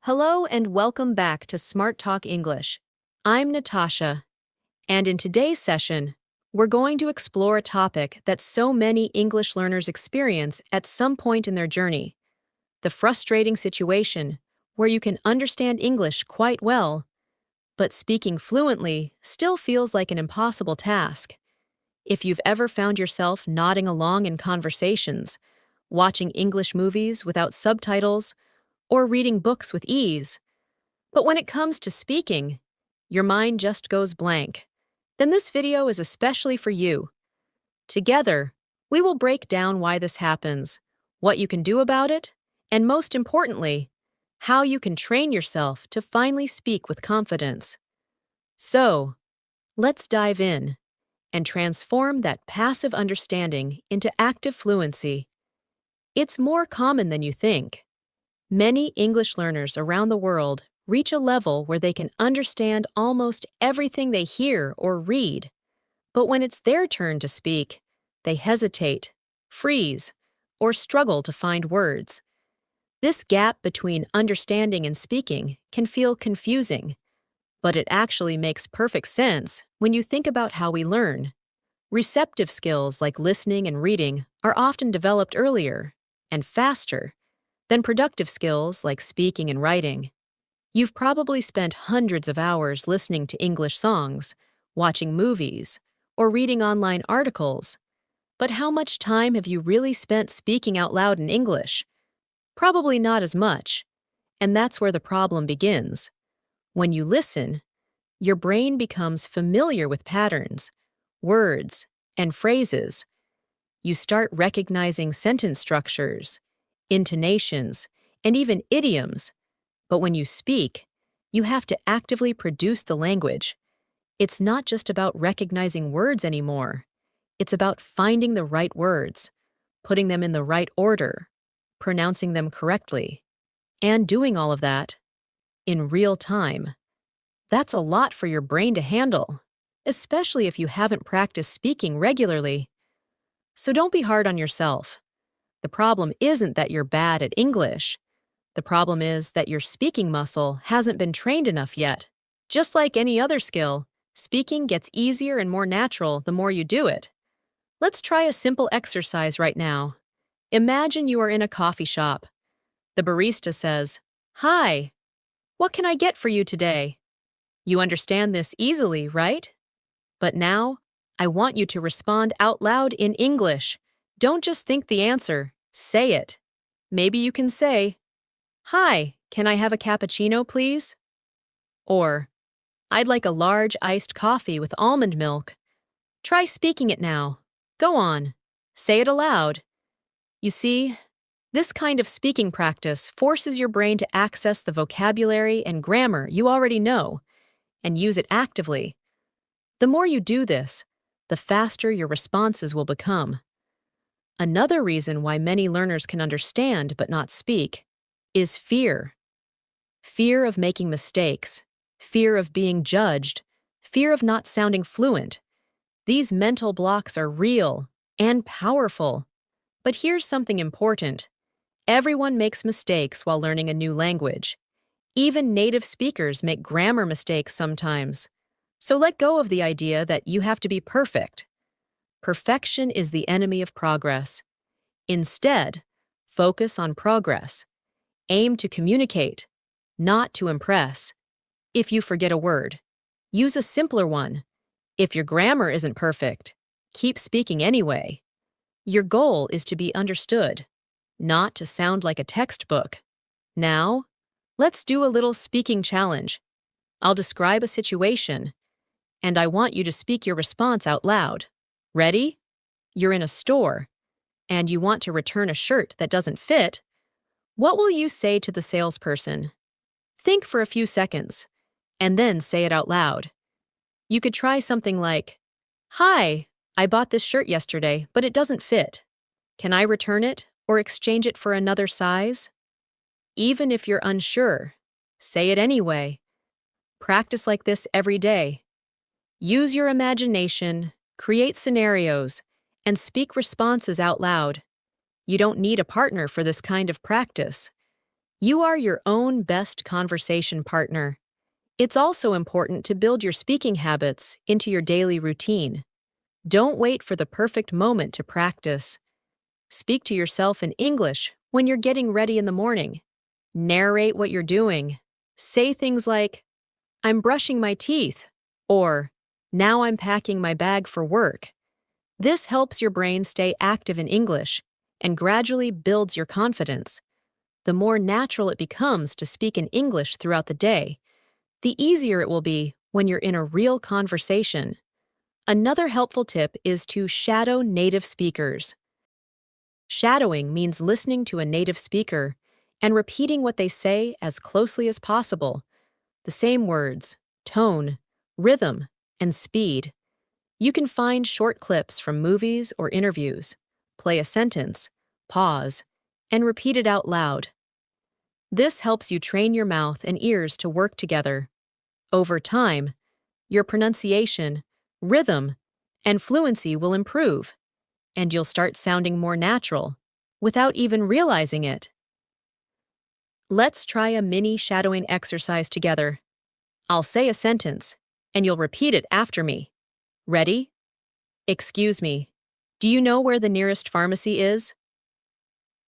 Hello and welcome back to Smart Talk English. I'm Natasha, and in today's session, we're going to explore a topic that so many English learners experience at some point in their journey: the frustrating situation where you can understand English quite well, but speaking fluently still feels like an impossible task. If you've ever found yourself nodding along in conversations, watching English movies without subtitles, or reading books with ease, but when it comes to speaking, your mind just goes blank, then this video is especially for you. Together, we will break down why this happens, what you can do about it, and most importantly, how you can train yourself to finally speak with confidence. So, let's dive in and transform that passive understanding into active fluency. It's more common than you think. Many English learners around the world reach a level where they can understand almost everything they hear or read. But when it's their turn to speak, they hesitate, freeze, or struggle to find words. This gap between understanding and speaking can feel confusing, but it actually makes perfect sense when you think about how we learn. Receptive skills like listening and reading are often developed earlier and faster than productive skills like speaking and writing. You've probably spent hundreds of hours listening to English songs, watching movies, or reading online articles. But how much time have you really spent speaking out loud in English? Probably not as much. And that's where the problem begins. When you listen, your brain becomes familiar with patterns, words, and phrases. You start recognizing sentence structures, intonations, and even idioms. But when you speak, you have to actively produce the language. It's not just about recognizing words anymore. It's about finding the right words, putting them in the right order, pronouncing them correctly, and doing all of that in real time. That's a lot for your brain to handle, especially if you haven't practiced speaking regularly. So don't be hard on yourself. The problem isn't that you're bad at English. The problem is that your speaking muscle hasn't been trained enough yet. Just like any other skill, speaking gets easier and more natural the more you do it. Let's try a simple exercise right now. Imagine you are in a coffee shop. The barista says, "Hi, what can I get for you today?" You understand this easily, right? But now, I want you to respond out loud in English. Don't just think the answer, say it. Maybe you can say, "Hi, can I have a cappuccino, please?" Or, "I'd like a large iced coffee with almond milk." Try speaking it now. Go on. Say it aloud. You see, this kind of speaking practice forces your brain to access the vocabulary and grammar you already know and use it actively. The more you do this, the faster your responses will become. Another reason why many learners can understand but not speak is fear. Fear of making mistakes, fear of being judged, fear of not sounding fluent. These mental blocks are real and powerful. But here's something important. Everyone makes mistakes while learning a new language. Even native speakers make grammar mistakes sometimes. So let go of the idea that you have to be perfect. Perfection is the enemy of progress. Instead, focus on progress. Aim to communicate, not to impress. If you forget a word, use a simpler one. If your grammar isn't perfect, keep speaking anyway. Your goal is to be understood, not to sound like a textbook. Now, let's do a little speaking challenge. I'll describe a situation, and I want you to speak your response out loud. Ready? You're in a store, and you want to return a shirt that doesn't fit. What will you say to the salesperson? Think for a few seconds, and then say it out loud. You could try something like, "Hi, I bought this shirt yesterday, but it doesn't fit. Can I return it or exchange it for another size?" Even if you're unsure, say it anyway. Practice like this every day. Use your imagination, create scenarios, and speak responses out loud. You don't need a partner for this kind of practice. You are your own best conversation partner. It's also important to build your speaking habits into your daily routine. Don't wait for the perfect moment to practice. Speak to yourself in English when you're getting ready in the morning. Narrate what you're doing. Say things like, I'm brushing my teeth, or now I'm packing my bag for work. This helps your brain stay active in English and gradually builds your confidence. The more natural it becomes to speak in English throughout the day, the easier it will be when you're in a real conversation. Another helpful tip is to shadow native speakers. Shadowing means listening to a native speaker and repeating what they say as closely as possible. The same words, tone, rhythm, and speed. You can find short clips from movies or interviews, play a sentence, pause, and repeat it out loud. This helps you train your mouth and ears to work together. Over time, your pronunciation, rhythm, and fluency will improve, and you'll start sounding more natural without even realizing it. Let's try a mini shadowing exercise together. I'll say a sentence, and you'll repeat it after me. Ready? Excuse me. Do you know where the nearest pharmacy is?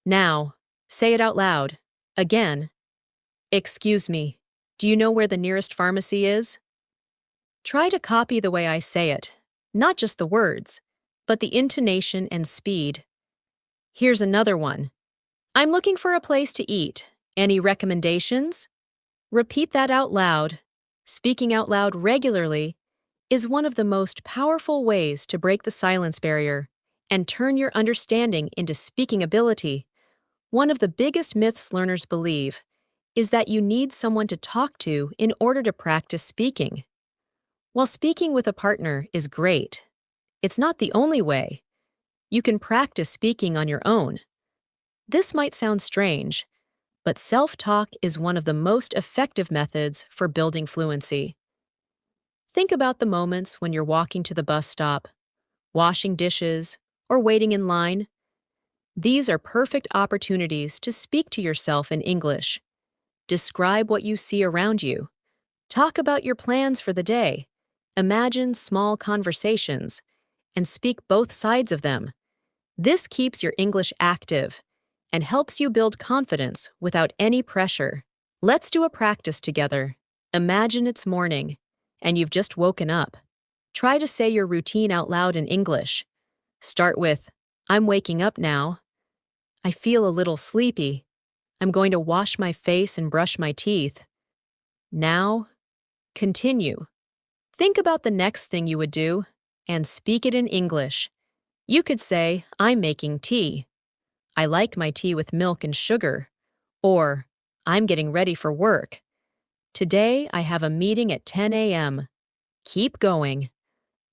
Now, say it out loud. Again. Excuse me. Do you know where the nearest pharmacy is? Try to copy the way I say it, not just the words, but the intonation and speed. Here's another one. I'm looking for a place to eat. Any recommendations? Repeat that out loud. Speaking out loud regularly is one of the most powerful ways to break the silence barrier and turn your understanding into speaking ability. One of the biggest myths learners believe is that you need someone to talk to in order to practice speaking. While speaking with a partner is great, it's not the only way. You can practice speaking on your own. This might sound strange, but self-talk is one of the most effective methods for building fluency. Think about the moments when you're walking to the bus stop, washing dishes, or waiting in line. These are perfect opportunities to speak to yourself in English. Describe what you see around you. Talk about your plans for the day. Imagine small conversations and speak both sides of them. This keeps your English active and helps you build confidence without any pressure. Let's do a practice together. Imagine it's morning and you've just woken up. Try to say your routine out loud in English. Start with, I'm waking up now. I feel a little sleepy. I'm going to wash my face and brush my teeth. Now, continue. Think about the next thing you would do and speak it in English. You could say, I'm making tea. I like my tea with milk and sugar. Or, I'm getting ready for work. Today, I have a meeting at 10 a.m. Keep going.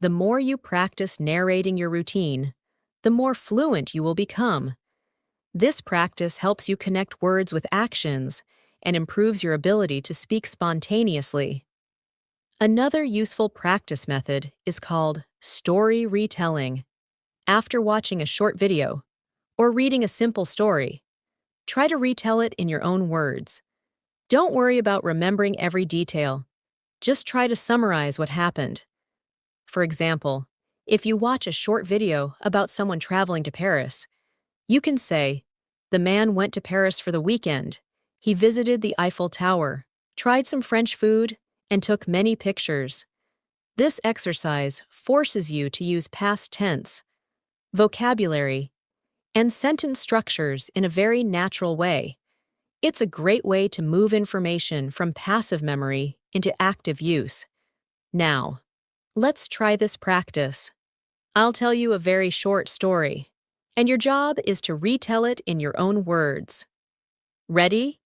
The more you practice narrating your routine, the more fluent you will become. This practice helps you connect words with actions and improves your ability to speak spontaneously. Another useful practice method is called story retelling. After watching a short video or reading a simple story, try to retell it in your own words. Don't worry about remembering every detail. Just try to summarize what happened. For example, if you watch a short video about someone traveling to Paris, you can say, the man went to Paris for the weekend. He visited the Eiffel Tower, tried some French food, and took many pictures. This exercise forces you to use past tense, vocabulary, and sentence structures in a very natural way. It's a great way to move information from passive memory into active use. Now, let's try this practice. I'll tell you a very short story, and your job is to retell it in your own words. Ready?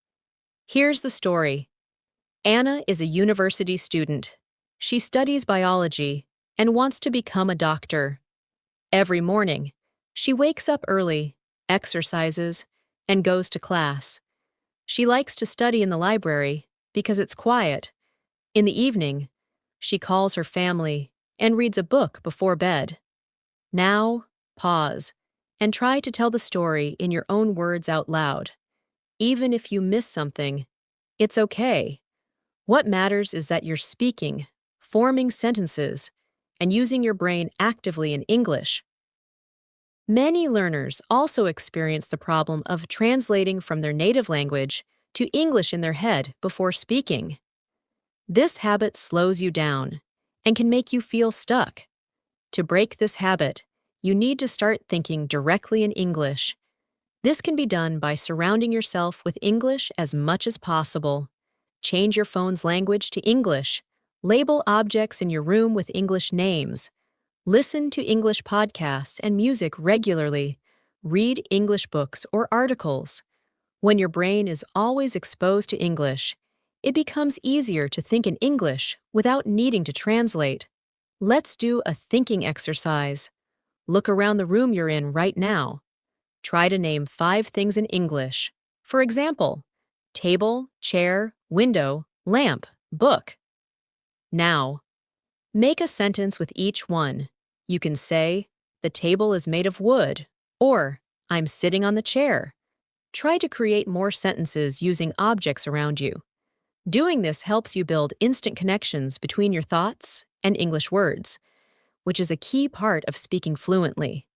Here's the story. Anna is a university student. She studies biology and wants to become a doctor. Every morning, she wakes up early, exercises, and goes to class. She likes to study in the library because it's quiet. In the evening, she calls her family and reads a book before bed. Now, pause and try to tell the story in your own words out loud. Even if you miss something, it's okay. What matters is that you're speaking, forming sentences, and using your brain actively in English. Many learners also experience the problem of translating from their native language to English in their head before speaking. This habit slows you down and can make you feel stuck. To break this habit, you need to start thinking directly in English. This can be done by surrounding yourself with English as much as possible. Change your phone's language to English. Label objects in your room with English names. Listen to English podcasts and music regularly. Read English books or articles. When your brain is always exposed to English, it becomes easier to think in English without needing to translate. Let's do a thinking exercise. Look around the room you're in right now. Try to name 5 things in English. For example, table, chair, window, lamp, book. Now, make a sentence with each one. You can say, the table is made of wood, or I'm sitting on the chair. Try to create more sentences using objects around you. Doing this helps you build instant connections between your thoughts and English words, which is a key part of speaking fluently.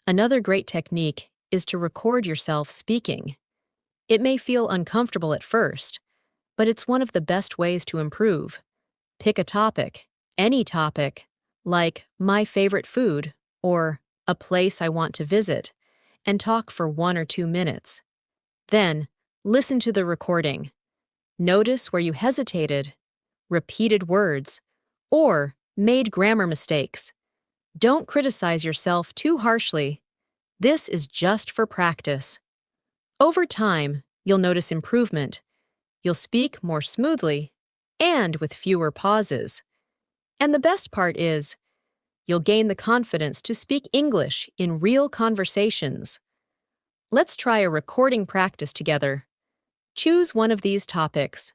Another great technique is to record yourself speaking. It may feel uncomfortable at first, but it's one of the best ways to improve. Pick a topic, any topic, like my favorite food or a place I want to visit, and talk for 1 or 2 minutes. Then, listen to the recording. Notice where you hesitated, repeated words, or made grammar mistakes. Don't criticize yourself too harshly. This is just for practice. Over time, you'll notice improvement. You'll speak more smoothly and with fewer pauses. And the best part is, you'll gain the confidence to speak English in real conversations. Let's try a recording practice together. Choose one of these topics: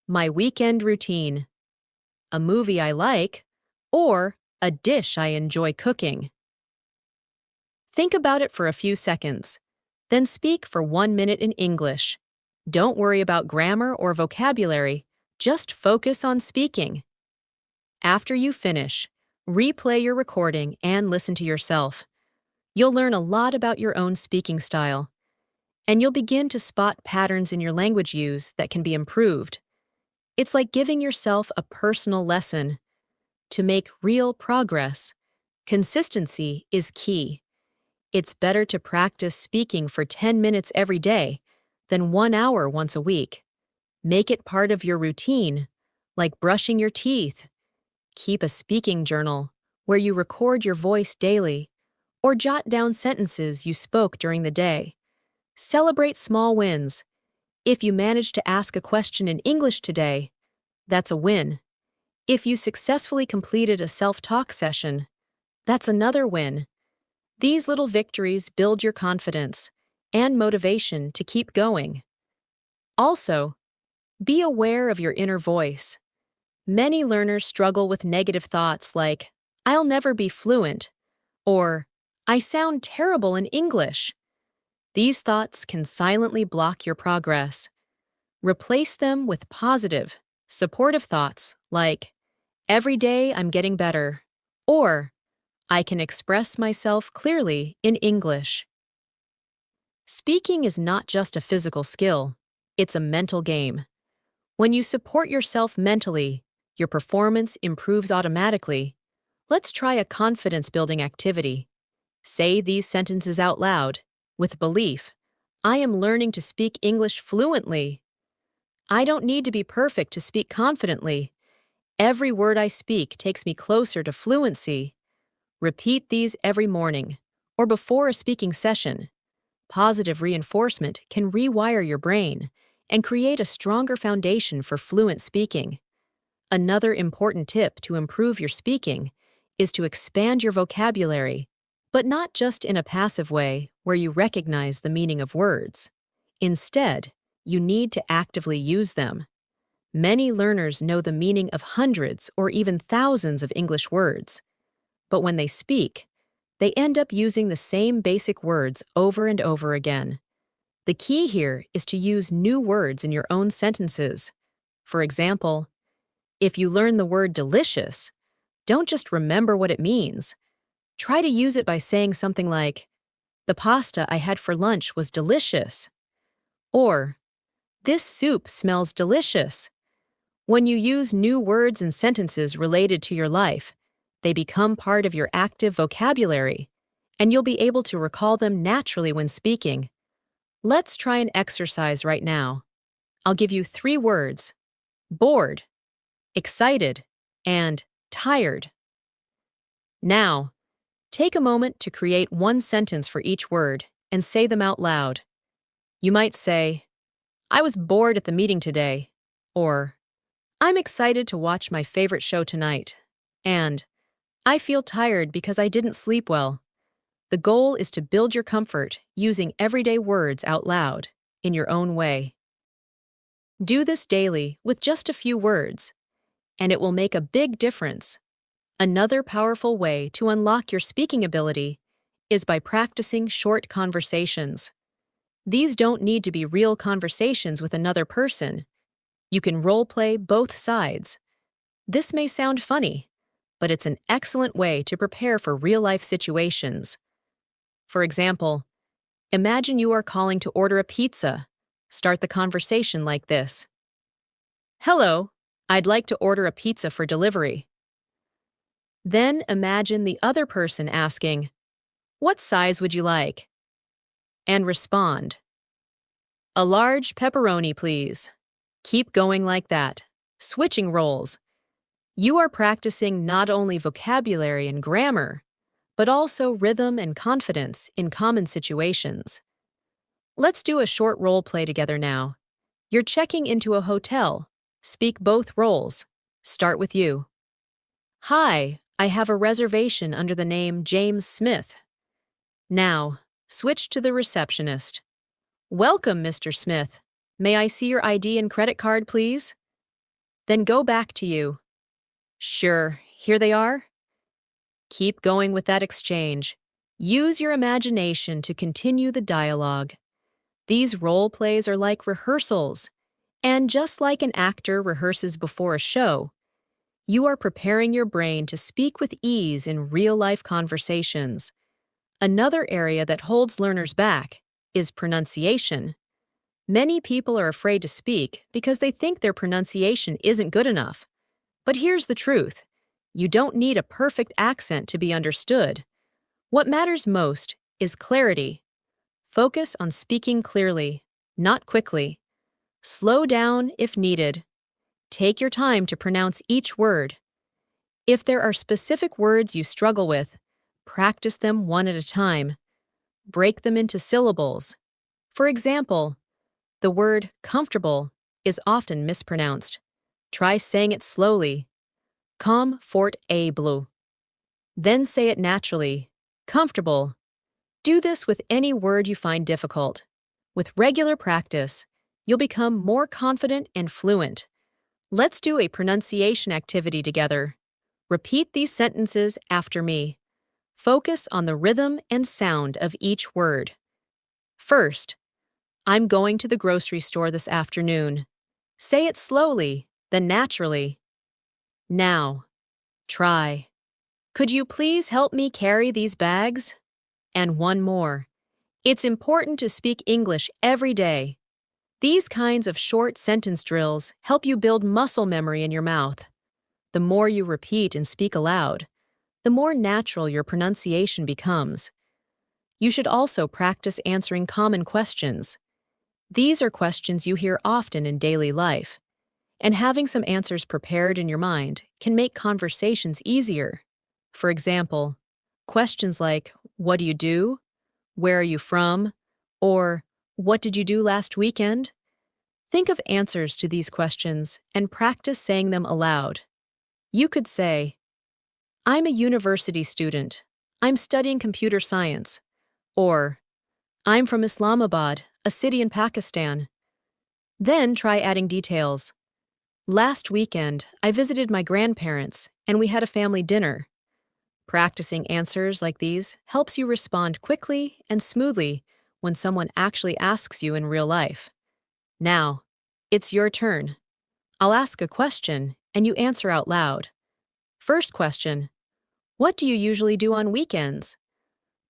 my weekend routine, a movie I like, or a dish I enjoy cooking. Think about it for a few seconds, then speak for 1 minute in English. Don't worry about grammar or vocabulary, just focus on speaking. After you finish, replay your recording and listen to yourself. You'll learn a lot about your own speaking style, and you'll begin to spot patterns in your language use that can be improved. It's like giving yourself a personal lesson. To make real progress, consistency is key. It's better to practice speaking for 10 minutes every day than 1 hour once a week. Make it part of your routine, like brushing your teeth. Keep a speaking journal where you record your voice daily, or jot down sentences you spoke during the day. Celebrate small wins. If you managed to ask a question in English today, that's a win. If you successfully completed a self-talk session, that's another win. These little victories build your confidence and motivation to keep going. Also, be aware of your inner voice. Many learners struggle with negative thoughts like, I'll never be fluent, or I sound terrible in English. These thoughts can silently block your progress. Replace them with positive, supportive thoughts like, every day I'm getting better, or I can express myself clearly in English. Speaking is not just a physical skill, it's a mental game. When you support yourself mentally, your performance improves automatically. Let's try a confidence-building activity. Say these sentences out loud, with belief. I am learning to speak English fluently. I don't need to be perfect to speak confidently. Every word I speak takes me closer to fluency. Repeat these every morning, or before a speaking session. Positive reinforcement can rewire your brain and create a stronger foundation for fluent speaking. Another important tip to improve your speaking is to expand your vocabulary, but not just in a passive way where you recognize the meaning of words. Instead, you need to actively use them. Many learners know the meaning of hundreds or even thousands of English words, but when they speak, they end up using the same basic words over and over again. The key here is to use new words in your own sentences. For example, if you learn the word delicious, don't just remember what it means. Try to use it by saying something like, "The pasta I had for lunch was delicious." Or, "This soup smells delicious." When you use new words and sentences related to your life, they become part of your active vocabulary, and you'll be able to recall them naturally when speaking. Let's try an exercise right now. I'll give you 3 words: bored, excited, and tired. Now, take a moment to create one sentence for each word and say them out loud. You might say, "I was bored at the meeting today," or "I'm excited to watch my favorite show tonight," and "I feel tired because I didn't sleep well." The goal is to build your comfort using everyday words out loud, in your own way. Do this daily with just a few words, and it will make a big difference. Another powerful way to unlock your speaking ability is by practicing short conversations. These don't need to be real conversations with another person. You can role-play both sides. This may sound funny, but it's an excellent way to prepare for real-life situations. For example, imagine you are calling to order a pizza. Start the conversation like this: "Hello, I'd like to order a pizza for delivery." Then imagine the other person asking, "What size would you like?" And respond, "A large pepperoni, please." Keep going like that, switching roles. You are practicing not only vocabulary and grammar, but also rhythm and confidence in common situations. Let's do a short role play together now. You're checking into a hotel. Speak both roles. Start with you. "Hi, I have a reservation under the name James Smith." Now, switch to the receptionist. "Welcome, Mr. Smith. May I see your ID and credit card, please?" Then go back to you. "Sure, here they are." Keep going with that exchange. Use your imagination to continue the dialogue. These role plays are like rehearsals, and just like an actor rehearses before a show, you are preparing your brain to speak with ease in real-life conversations. Another area that holds learners back is pronunciation. Many people are afraid to speak because they think their pronunciation isn't good enough. But here's the truth: you don't need a perfect accent to be understood. What matters most is clarity. Focus on speaking clearly, not quickly. Slow down if needed. Take your time to pronounce each word. If there are specific words you struggle with, practice them one at a time. Break them into syllables. For example, the word comfortable is often mispronounced. Try saying it slowly. Comfortable. Then say it naturally. Comfortable. Do this with any word you find difficult. With regular practice, you'll become more confident and fluent. Let's do a pronunciation activity together. Repeat these sentences after me. Focus on the rhythm and sound of each word. First, "I'm going to the grocery store this afternoon." Say it slowly, then naturally. Now, try, "Could you please help me carry these bags?" And one more. It's important to speak English every day. These kinds of short sentence drills help you build muscle memory in your mouth. The more you repeat and speak aloud, the more natural your pronunciation becomes. You should also practice answering common questions. These are questions you hear often in daily life, and having some answers prepared in your mind can make conversations easier. For example, questions like, "What do you do?" "Where are you from?" or "What did you do last weekend?" Think of answers to these questions and practice saying them aloud. You could say, "I'm a university student. I'm studying computer science." Or, "I'm from Islamabad, a city in Pakistan." Then try adding details. "Last weekend, I visited my grandparents and we had a family dinner." Practicing answers like these helps you respond quickly and smoothly when someone actually asks you in real life. Now, it's your turn. I'll ask a question and you answer out loud. First question: what do you usually do on weekends?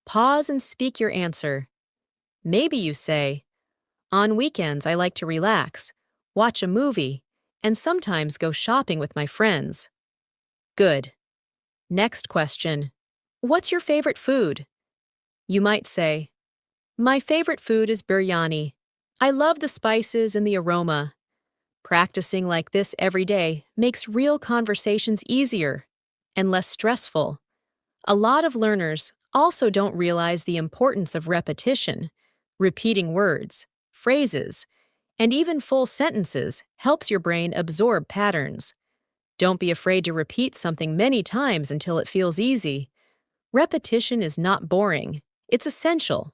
Pause and speak your answer. Maybe you say, on weekends I like to relax, watch a movie, and sometimes go shopping with my friends. Good. Next question: what's your favorite food? You might say, my favorite food is biryani. I love the spices and the aroma. Practicing like this every day makes real conversations easier and less stressful. A lot of learners also don't realize the importance of repetition. Repeating words, phrases, and even full sentences helps your brain absorb patterns. Don't be afraid to repeat something many times until it feels easy. Repetition is not boring, it's essential.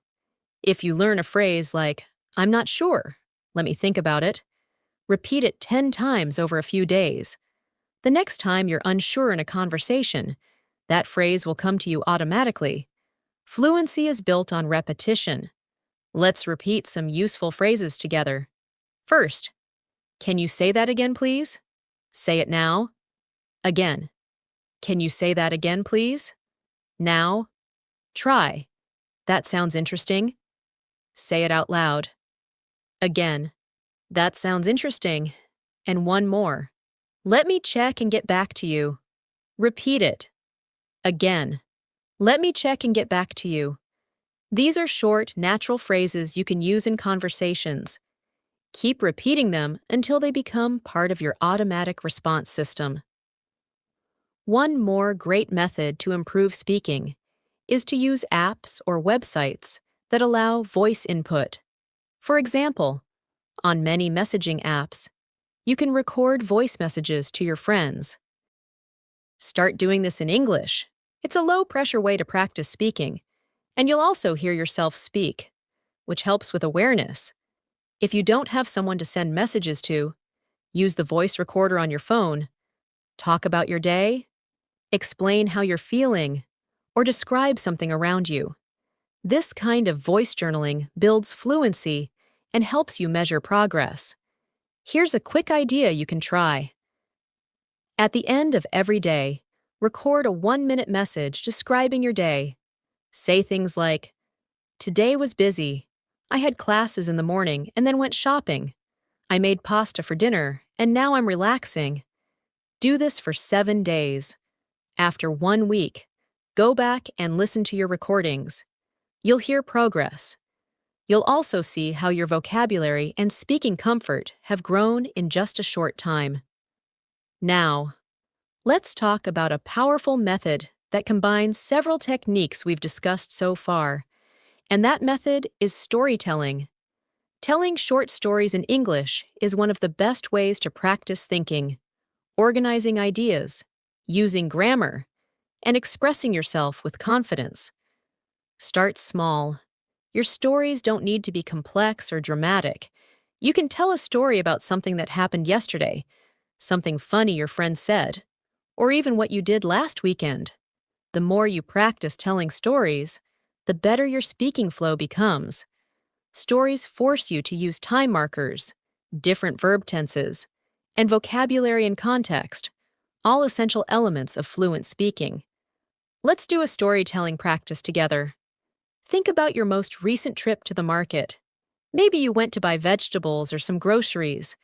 If you learn a phrase like, I'm not sure, let me think about it, repeat it 10 times over a few days. The next time you're unsure in a conversation, that phrase will come to you automatically. Fluency is built on repetition. Let's repeat some useful phrases together. First, can you say that again, please? Say it now. Again. Can you say that again, please? Now. Try. That sounds interesting. Say it out loud. Again. That sounds interesting. And one more. Let me check and get back to you. Repeat it. Again. Let me check and get back to you. These are short, natural phrases you can use in conversations. Keep repeating them until they become part of your automatic response system. One more great method to improve speaking is to use apps or websites that allow voice input. For example, on many messaging apps, you can record voice messages to your friends. Start doing this in English. It's a low-pressure way to practice speaking, and you'll also hear yourself speak, which helps with awareness. If you don't have someone to send messages to, use the voice recorder on your phone. Talk about your day, explain how you're feeling, or describe something around you. This kind of voice journaling builds fluency and helps you measure progress. Here's a quick idea you can try. At the end of every day, record a 1-minute message describing your day. Say things like, today was busy. I had classes in the morning and then went shopping. I made pasta for dinner and now I'm relaxing. Do this for 7 days. After 1 week, go back and listen to your recordings. You'll hear progress. You'll also see how your vocabulary and speaking comfort have grown in just a short time. Now, let's talk about a powerful method that combines several techniques we've discussed so far, and that method is storytelling. Telling short stories in English is one of the best ways to practice thinking, organizing ideas, using grammar, and expressing yourself with confidence. Start small. Your stories don't need to be complex or dramatic. You can tell a story about something that happened yesterday, something funny your friend said, or even what you did last weekend. The more you practice telling stories, the better your speaking flow becomes. Stories force you to use time markers, different verb tenses, and vocabulary and context, all essential elements of fluent speaking. Let's do a storytelling practice together. Think about your most recent trip to the market. Maybe you went to buy vegetables or some groceries.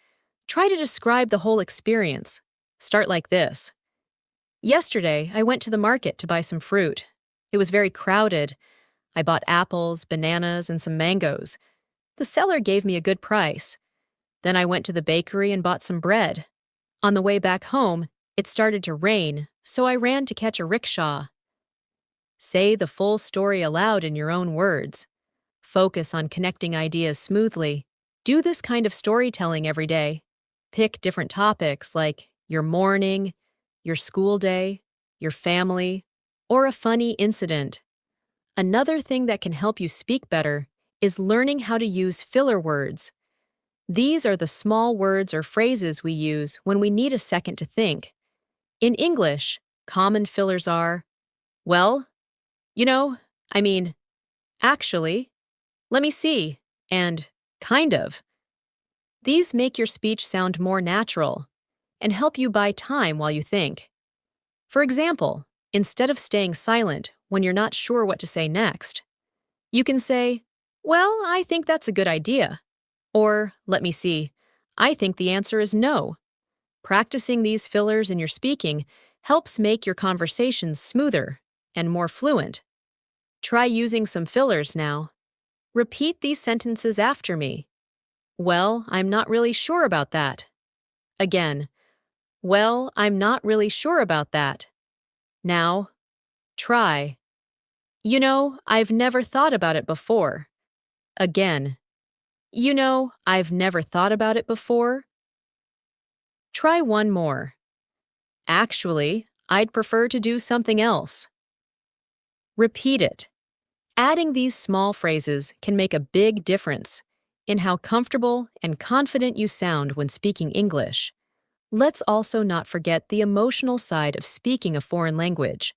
Try to describe the whole experience. Start like this. Yesterday, I went to the market to buy some fruit. It was very crowded. I bought apples, bananas, and some mangoes. The seller gave me a good price. Then I went to the bakery and bought some bread. On the way back home, it started to rain, so I ran to catch a rickshaw. Say the full story aloud in your own words. Focus on connecting ideas smoothly. Do this kind of storytelling every day. Pick different topics like your morning, your school day, your family, or a funny incident. Another thing that can help you speak better is learning how to use filler words. These are the small words or phrases we use when we need a second to think. In English, common fillers are, well, you know, I mean, actually, let me see, and kind of. These make your speech sound more natural and help you buy time while you think. For example, instead of staying silent when you're not sure what to say next, you can say, well, I think that's a good idea. Or, let me see, I think the answer is no. Practicing these fillers in your speaking helps make your conversations smoother and more fluent. Try using some fillers now. Repeat these sentences after me. Well, I'm not really sure about that. Again, well, I'm not really sure about that. Now, try. You know, I've never thought about it before. Again, you know, I've never thought about it before. Try one more. Actually, I'd prefer to do something else. Repeat it. Adding these small phrases can make a big difference in how comfortable and confident you sound when speaking English. Let's also not forget the emotional side of speaking a foreign language.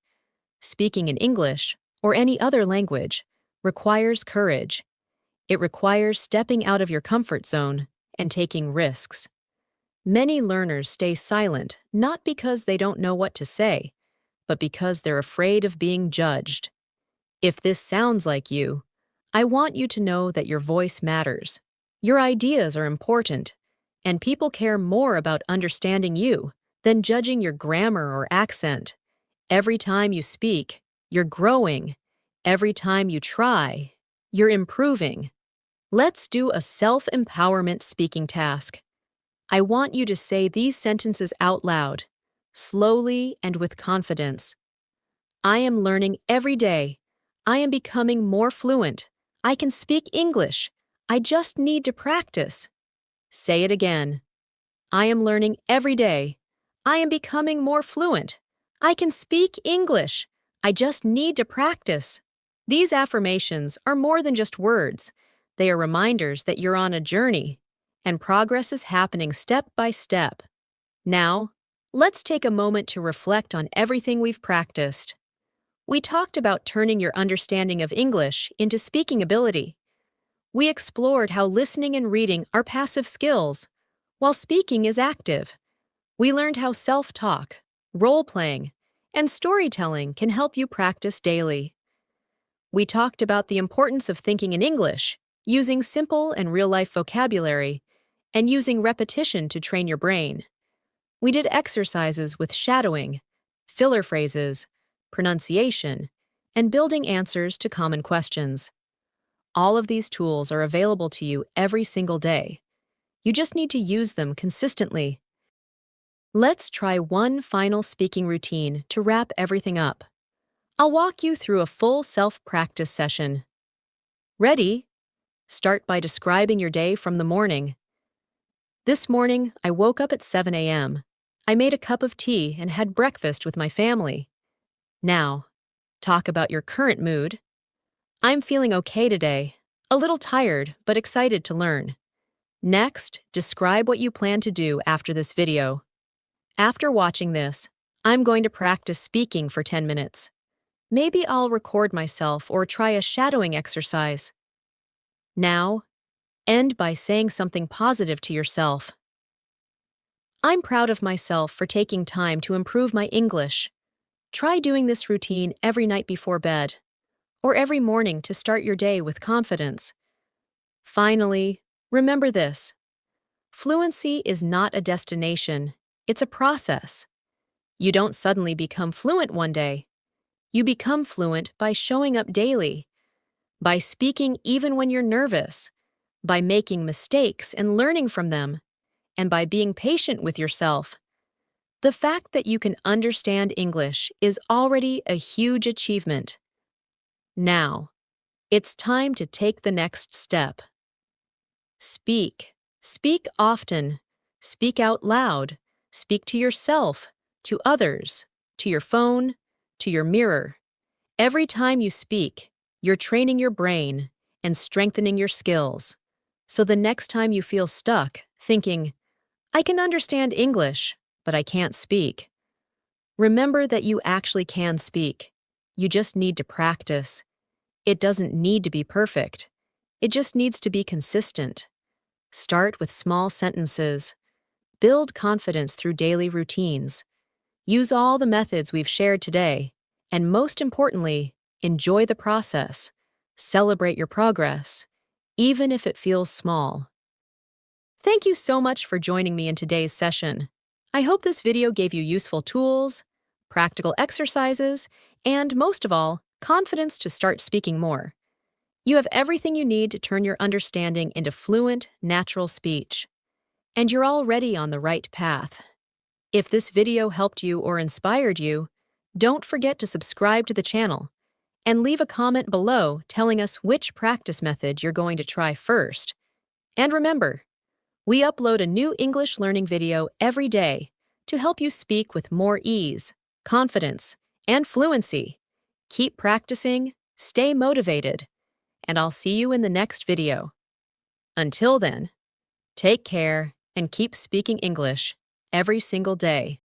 Speaking in English, or any other language, requires courage. It requires stepping out of your comfort zone and taking risks. Many learners stay silent not because they don't know what to say, but because they're afraid of being judged. If this sounds like you, I want you to know that your voice matters. Your ideas are important, and people care more about understanding you than judging your grammar or accent. Every time you speak, you're growing. Every time you try, you're improving. Let's do a self-empowerment speaking task. I want you to say these sentences out loud, slowly and with confidence. I am learning every day. I am becoming more fluent. I can speak English. I just need to practice. Say it again. I am learning every day. I am becoming more fluent. I can speak English. I just need to practice. These affirmations are more than just words. They are reminders that you're on a journey, and progress is happening step by step. Now, let's take a moment to reflect on everything we've practiced. We talked about turning your understanding of English into speaking ability. We explored how listening and reading are passive skills, while speaking is active. We learned how self-talk, role-playing, and storytelling can help you practice daily. We talked about the importance of thinking in English, using simple and real-life vocabulary, and using repetition to train your brain. We did exercises with shadowing, filler phrases, pronunciation, and building answers to common questions. All of these tools are available to you every single day. You just need to use them consistently. Let's try one final speaking routine to wrap everything up. I'll walk you through a full self-practice session. Ready? Start by describing your day from the morning. This morning, I woke up at 7 a.m. I made a cup of tea and had breakfast with my family. Now, talk about your current mood. I'm feeling okay today, a little tired but excited to learn. Next, describe what you plan to do after this video. After watching this, I'm going to practice speaking for 10 minutes. Maybe I'll record myself or try a shadowing exercise. Now, end by saying something positive to yourself. I'm proud of myself for taking time to improve my English. Try doing this routine every night before bed, or every morning to start your day with confidence. Finally, remember this. Fluency is not a destination, it's a process. You don't suddenly become fluent one day. You become fluent by showing up daily, by speaking even when you're nervous, by making mistakes and learning from them, and by being patient with yourself. The fact that you can understand English is already a huge achievement. Now, it's time to take the next step. Speak. Speak often. Speak out loud. Speak to yourself, to others, to your phone, to your mirror. Every time you speak, you're training your brain and strengthening your skills. So the next time you feel stuck, thinking, I can understand English, but I can't speak, remember that you actually can speak. You just need to practice. It doesn't need to be perfect. It just needs to be consistent. Start with small sentences. Build confidence through daily routines. Use all the methods we've shared today. And most importantly, enjoy the process. Celebrate your progress, even if it feels small. Thank you so much for joining me in today's session. I hope this video gave you useful tools, practical exercises, and most of all, confidence to start speaking more. You have everything you need to turn your understanding into fluent, natural speech. And you're already on the right path. If this video helped you or inspired you, don't forget to subscribe to the channel and leave a comment below telling us which practice method you're going to try first. And remember, we upload a new English learning video every day to help you speak with more ease, confidence, and fluency. Keep practicing, stay motivated, and I'll see you in the next video. Until then, take care and keep speaking English every single day.